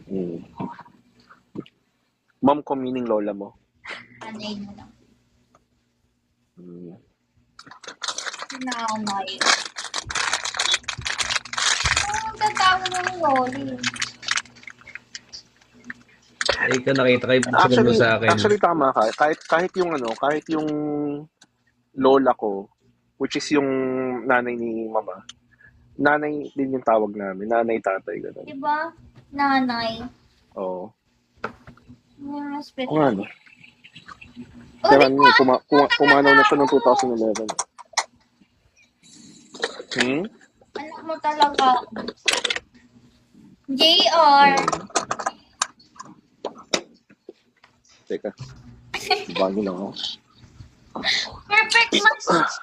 Hmm. Mom ko meaning lola mo. Nanay mo lang. Hmm. Nanay. Ang tatawag ng loli. Ay, ikaw nakita kayo sunod mo sa akin. Actually tama ka. Kahit yung lola ko, which is yung nanay ni mama. Nanay din yung tawag namin. Nanay, tatay, gano'n. Diba? Nanay. Oo. Respect. Kung ano. O, Pero di ba? pumanaw na siya noong 2011. Anak mo talaga. JR. Teka. Bago lang ako.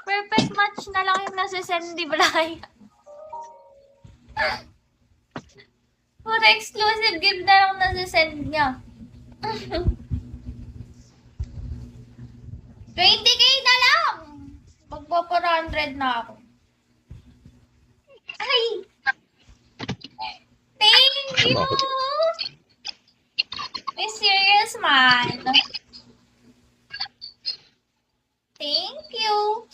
Perfect match na lang yung nasa Sandy Bray. Puro exclusive gift na lang nasa send niya. 20K na lang! Magpo-400 na ako. Ay! Thank you! May serious man. Thank you.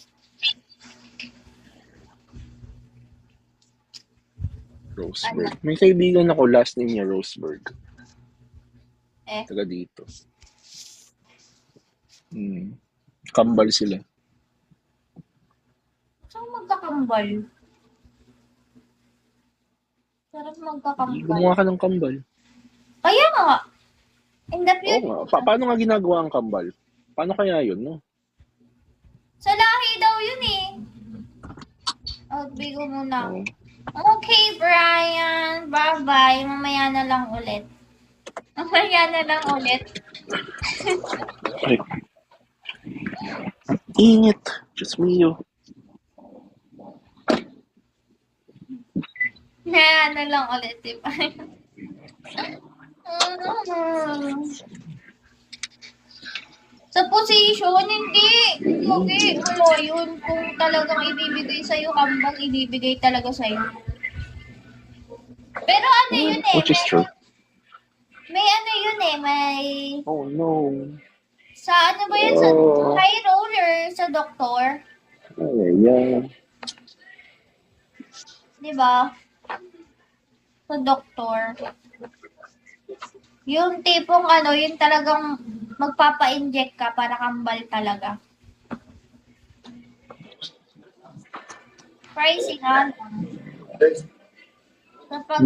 Roseburg. May kaibigan ako, last name niya Roseburg. Taga dito. Kambal sila. Saan magkakambal? Sarap magkakambal. Gumawa ka ng kambal. Kaya nga. In the Oo future. nga. Paano nga ginagawa ang kambal? Paano kaya yun, no? Sa lahi daw yun eh. Outbigo muna. Oo. Okay, Brian. Bye-bye. Mamaya na lang ulit. Ay. Init. Just mio. Mamaya na lang ulit, diba? Sa position, hindi. Okay, wala yun. Kung talagang ibibigay sa'yo, kambal, ibibigay talaga sa'yo. Pero ano yun eh, Which is true. may ano yun eh, may... Oh, no. Sa ano ba yun? Sa high roller, sa doktor. Ay, yeah. Diba? Sa doktor. Yung tipong ano, yung talagang magpapa-inject ka para kambal talaga. Pricing ano. Kapag